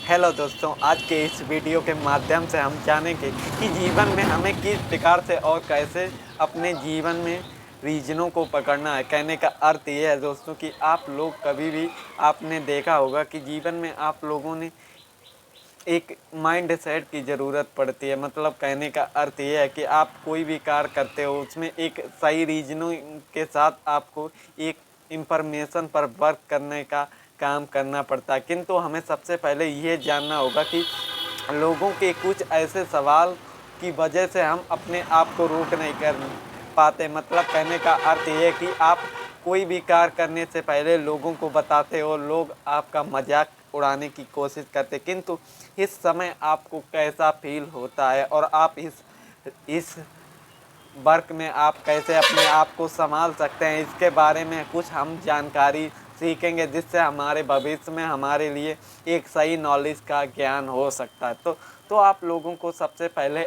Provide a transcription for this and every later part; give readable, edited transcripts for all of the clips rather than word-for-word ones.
Hello दोस्तों, आज के इस वीडियो के माध्यम से हम जानेंगे कि जीवन में हमें किस प्रकार से और कैसे अपने जीवन में रीजनों को पकड़ना है। कहने का अर्थ ये है दोस्तों कि आप लोग कभी भी आपने देखा होगा कि जीवन में आप लोगों ने एक माइंड सेट की ज़रूरत पड़ती है। मतलब कहने का अर्थ ये है कि आप कोई भी कार्य करते हो उसमें एक सही रीजनों के साथ आपको एक इंफॉर्मेशन पर वर्क करने का काम करना पड़ता है। किंतु हमें सबसे पहले ये जानना होगा कि लोगों के कुछ ऐसे सवाल की वजह से हम अपने आप को रोक नहीं कर पाते। मतलब कहने का अर्थ ये है कि आप कोई भी कार्य करने से पहले लोगों को बताते हो, लोग आपका मजाक उड़ाने की कोशिश करते, किंतु इस समय आपको कैसा फील होता है और आप इस वर्क में आप कैसे अपने आप को संभाल सकते हैं, इसके बारे में कुछ हम जानकारी सीखेंगे, जिससे हमारे भविष्य में हमारे लिए एक सही नॉलेज का ज्ञान हो सकता है। तो आप लोगों को सबसे पहले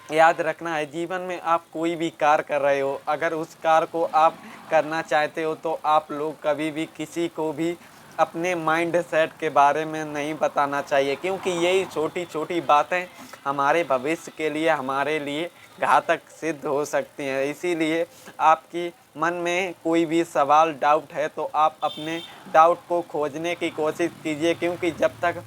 याद रखना है, जीवन में आप कोई भी कार्य कर रहे हो, अगर उस कार्य को आप करना चाहते हो तो आप लोग कभी भी किसी को भी अपने माइंड सेट के बारे में नहीं बताना चाहिए, क्योंकि यही छोटी छोटी बातें हमारे भविष्य के लिए हमारे लिए घातक सिद्ध हो सकती हैं। इसीलिए आपकी मन में कोई भी सवाल डाउट है तो आप अपने डाउट को खोजने की कोशिश कीजिए, क्योंकि जब तक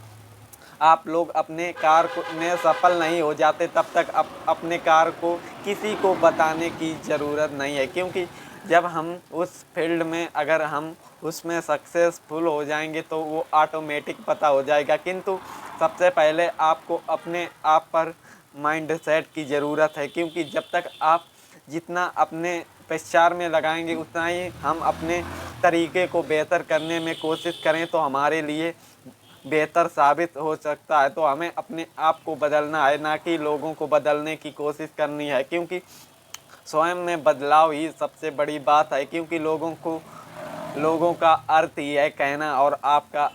आप लोग अपने कार्य में सफल नहीं हो जाते तब तक अपने कार्य को किसी को बताने की ज़रूरत नहीं है। क्योंकि जब हम उस फील्ड में अगर हम उसमें सक्सेसफुल हो जाएंगे तो वो ऑटोमेटिक पता हो जाएगा। किंतु सबसे पहले आपको अपने आप पर माइंड सेट की ज़रूरत है, क्योंकि जब तक आप जितना अपने प्रचार में लगाएंगे उतना ही हम अपने तरीके को बेहतर करने में कोशिश करें तो हमारे लिए बेहतर साबित हो सकता है। तो हमें अपने आप को बदलना है, ना कि लोगों को बदलने की कोशिश करनी है, क्योंकि स्वयं में बदलाव ही सबसे बड़ी बात है। क्योंकि लोगों का अर्थ ही है कहना, और आपका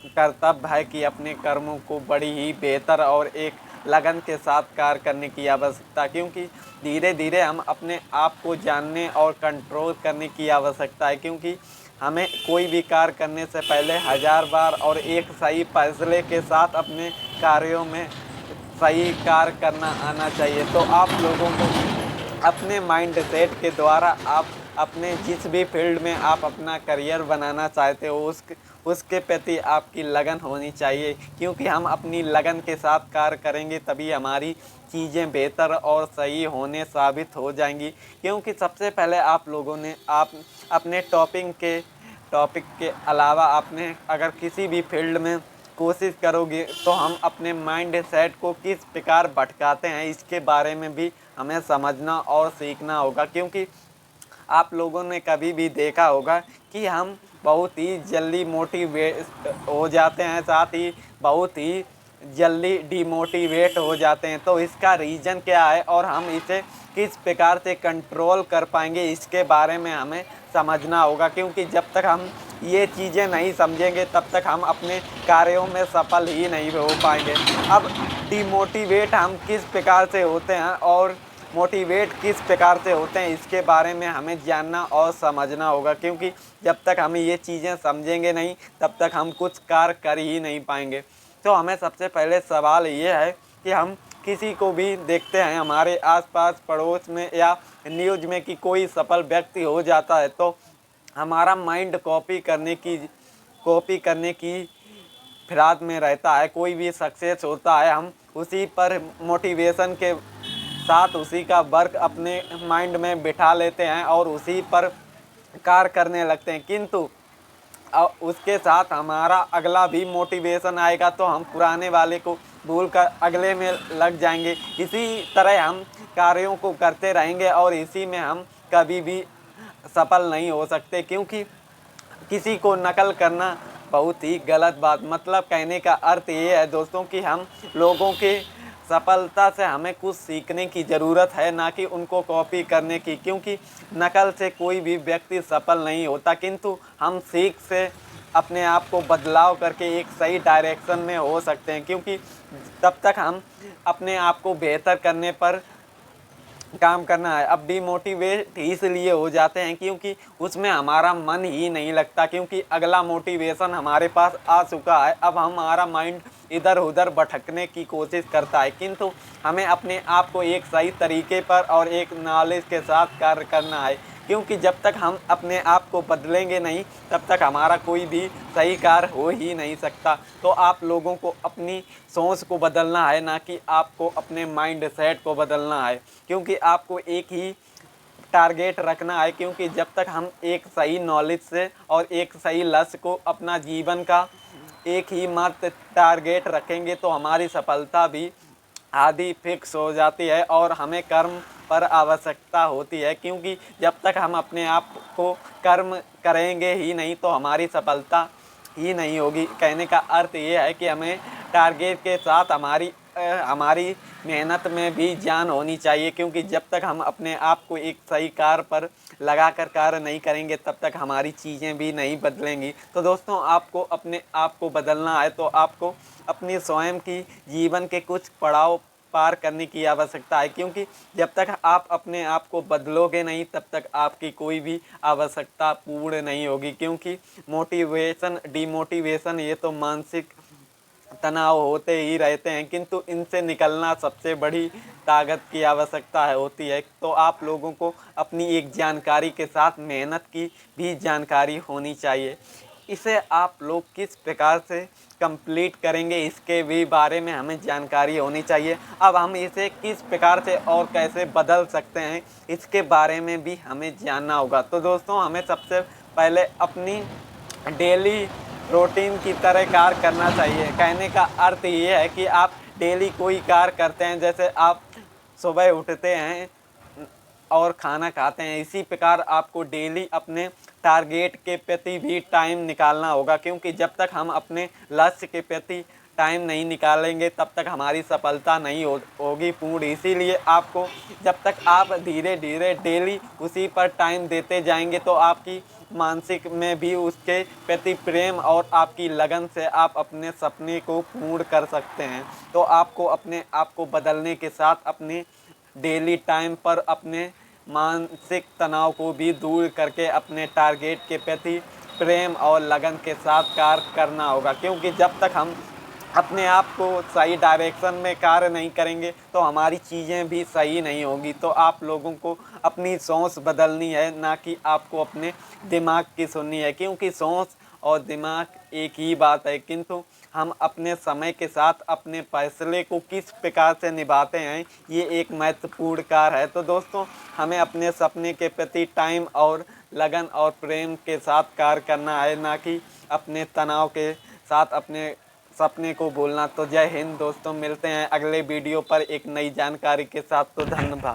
कर्तव्य है कि अपने कर्मों को बड़ी ही बेहतर और एक लगन के साथ कार्य करने की आवश्यकता, क्योंकि धीरे धीरे हम अपने आप को जानने और कंट्रोल करने की आवश्यकता है। क्योंकि हमें कोई भी कार्य करने से पहले हजार बार और एक सही फैसले के साथ अपने कार्यों में सही कार्य करना आना चाहिए। तो आप लोगों को अपने माइंड सेट के द्वारा आप अपने जिस भी फील्ड में आप अपना करियर बनाना चाहते हो उसके प्रति आपकी लगन होनी चाहिए, क्योंकि हम अपनी लगन के साथ कार्य करेंगे तभी हमारी चीज़ें बेहतर और सही होने साबित हो जाएंगी। क्योंकि सबसे पहले आप लोगों ने आप अपने टॉपिक के अलावा आपने अगर किसी भी फील्ड में कोशिश करोगे तो हम अपने माइंड सेट को किस प्रकार भटकाते हैं इसके बारे में भी हमें समझना और सीखना होगा। क्योंकि आप लोगों ने कभी भी देखा होगा कि हम बहुत ही जल्दी मोटिवेट हो जाते हैं, साथ ही बहुत ही जल्दी डिमोटिवेट हो जाते हैं। तो इसका रीज़न क्या है और हम इसे किस प्रकार से कंट्रोल कर पाएंगे इसके बारे में हमें समझना होगा। क्योंकि जब तक हम ये चीज़ें नहीं समझेंगे तब तक हम अपने कार्यों में सफल ही नहीं हो पाएंगे। अब डिमोटिवेट हम किस प्रकार से होते हैं और मोटिवेट किस प्रकार से होते हैं इसके बारे में हमें जानना और समझना होगा। क्योंकि जब तक हम ये चीज़ें समझेंगे नहीं तब तक हम कुछ कार्य कर ही नहीं पाएंगे। तो हमें सबसे पहले सवाल ये है कि हम किसी को भी देखते हैं हमारे आसपास पड़ोस में या न्यूज़ में कि कोई सफल व्यक्ति हो जाता है तो हमारा माइंड कॉपी करने की फिराक में रहता है। कोई भी सक्सेस होता है हम उसी पर मोटिवेशन के साथ उसी का वर्क अपने माइंड में बिठा लेते हैं और उसी पर कार्य करने लगते हैं। किंतु उसके साथ हमारा अगला भी मोटिवेशन आएगा तो हम पुराने वाले को भूल कर अगले में लग जाएंगे। इसी तरह हम कार्यों को करते रहेंगे और इसी में हम कभी भी सफल नहीं हो सकते। क्योंकि किसी को नकल करना बहुत ही गलत बात, मतलब कहने का अर्थ ये है दोस्तों कि हम लोगों के सफलता से हमें कुछ सीखने की ज़रूरत है, ना कि उनको कॉपी करने की। क्योंकि नकल से कोई भी व्यक्ति सफल नहीं होता, किंतु हम सीख से अपने आप को बदलाव करके एक सही डायरेक्शन में हो सकते हैं। क्योंकि तब तक हम अपने आप को बेहतर करने पर काम करना है। अब डिमोटिवेट इसलिए हो जाते हैं क्योंकि उसमें हमारा मन ही नहीं लगता, क्योंकि अगला मोटिवेशन हमारे पास आ चुका है। अब हमारा माइंड इधर उधर भटकने की कोशिश करता है, किंतु हमें अपने आप को एक सही तरीके पर और एक नॉलेज के साथ कार्य करना है, क्योंकि जब तक हम अपने आप को बदलेंगे नहीं तब तक हमारा कोई भी सही कार्य हो ही नहीं सकता। तो आप लोगों को अपनी सोच को बदलना है, ना कि आपको अपने माइंड सेट को बदलना है, क्योंकि आपको एक ही टारगेट रखना है। क्योंकि जब तक हम एक सही नॉलेज से और एक सही लक्ष्य को अपना जीवन का एक ही मात्र टारगेट रखेंगे तो हमारी सफलता भी आदि फिक्स हो जाती है और हमें कर्म पर आवश्यकता होती है, क्योंकि जब तक हम अपने आप को कर्म करेंगे ही नहीं तो हमारी सफलता ही नहीं होगी। कहने का अर्थ ये है कि हमें टारगेट के साथ हमारी मेहनत में भी जान होनी चाहिए, क्योंकि जब तक हम अपने आप को एक सही कार्य पर लगा कर कार्य नहीं करेंगे तब तक हमारी चीज़ें भी नहीं बदलेंगी। तो दोस्तों, आपको अपने आप को बदलना है तो आपको अपनी स्वयं की जीवन के कुछ पड़ाव पार करने की आवश्यकता है, क्योंकि जब तक आप अपने आप को बदलोगे नहीं तब तक आपकी कोई भी आवश्यकता पूर्ण नहीं होगी। क्योंकि मोटिवेशन डिमोटिवेशन ये तो मानसिक तनाव होते ही रहते हैं, किंतु इनसे निकलना सबसे बड़ी ताकत की आवश्यकता होती है। तो आप लोगों को अपनी एक जानकारी के साथ मेहनत की भी जानकारी होनी चाहिए। इसे आप लोग किस प्रकार से कंप्लीट करेंगे इसके भी बारे में हमें जानकारी होनी चाहिए। अब हम इसे किस प्रकार से और कैसे बदल सकते हैं इसके बारे में भी हमें जानना होगा। तो दोस्तों, हमें सबसे पहले अपनी डेली रूटीन की तरह कार्य करना चाहिए। कहने का अर्थ ये है कि आप डेली कोई कार्य करते हैं, जैसे आप सुबह उठते हैं और खाना खाते हैं, इसी प्रकार आपको डेली अपने टारगेट के प्रति भी टाइम निकालना होगा, क्योंकि जब तक हम अपने लक्ष्य के प्रति टाइम नहीं निकालेंगे तब तक हमारी सफलता नहीं होगी पूर्ण। इसीलिए आपको जब तक आप धीरे धीरे डेली उसी पर टाइम देते जाएंगे तो आपकी मानसिक में भी उसके प्रति प्रेम और आपकी लगन से आप अपने सपने को पूर्ण कर सकते हैं। तो आपको अपने आप को बदलने के साथ अपने डेली टाइम पर अपने मानसिक तनाव को भी दूर करके अपने टारगेट के प्रति प्रेम और लगन के साथ कार्य करना होगा, क्योंकि जब तक हम अपने आप को सही डायरेक्शन में कार्य नहीं करेंगे तो हमारी चीज़ें भी सही नहीं होगी। तो आप लोगों को अपनी सोच बदलनी है, ना कि आपको अपने दिमाग की सुननी है, क्योंकि सोच और दिमाग एक ही बात है। किंतु हम अपने समय के साथ अपने फैसले को किस प्रकार से निभाते हैं ये एक महत्वपूर्ण कार्य है। तो दोस्तों, हमें अपने सपने के प्रति टाइम और लगन और प्रेम के साथ कार्य करना है, ना कि अपने तनाव के साथ अपने सपने को भूलना। तो जय हिंद दोस्तों, मिलते हैं अगले वीडियो पर एक नई जानकारी के साथ। तो धन्यवाद।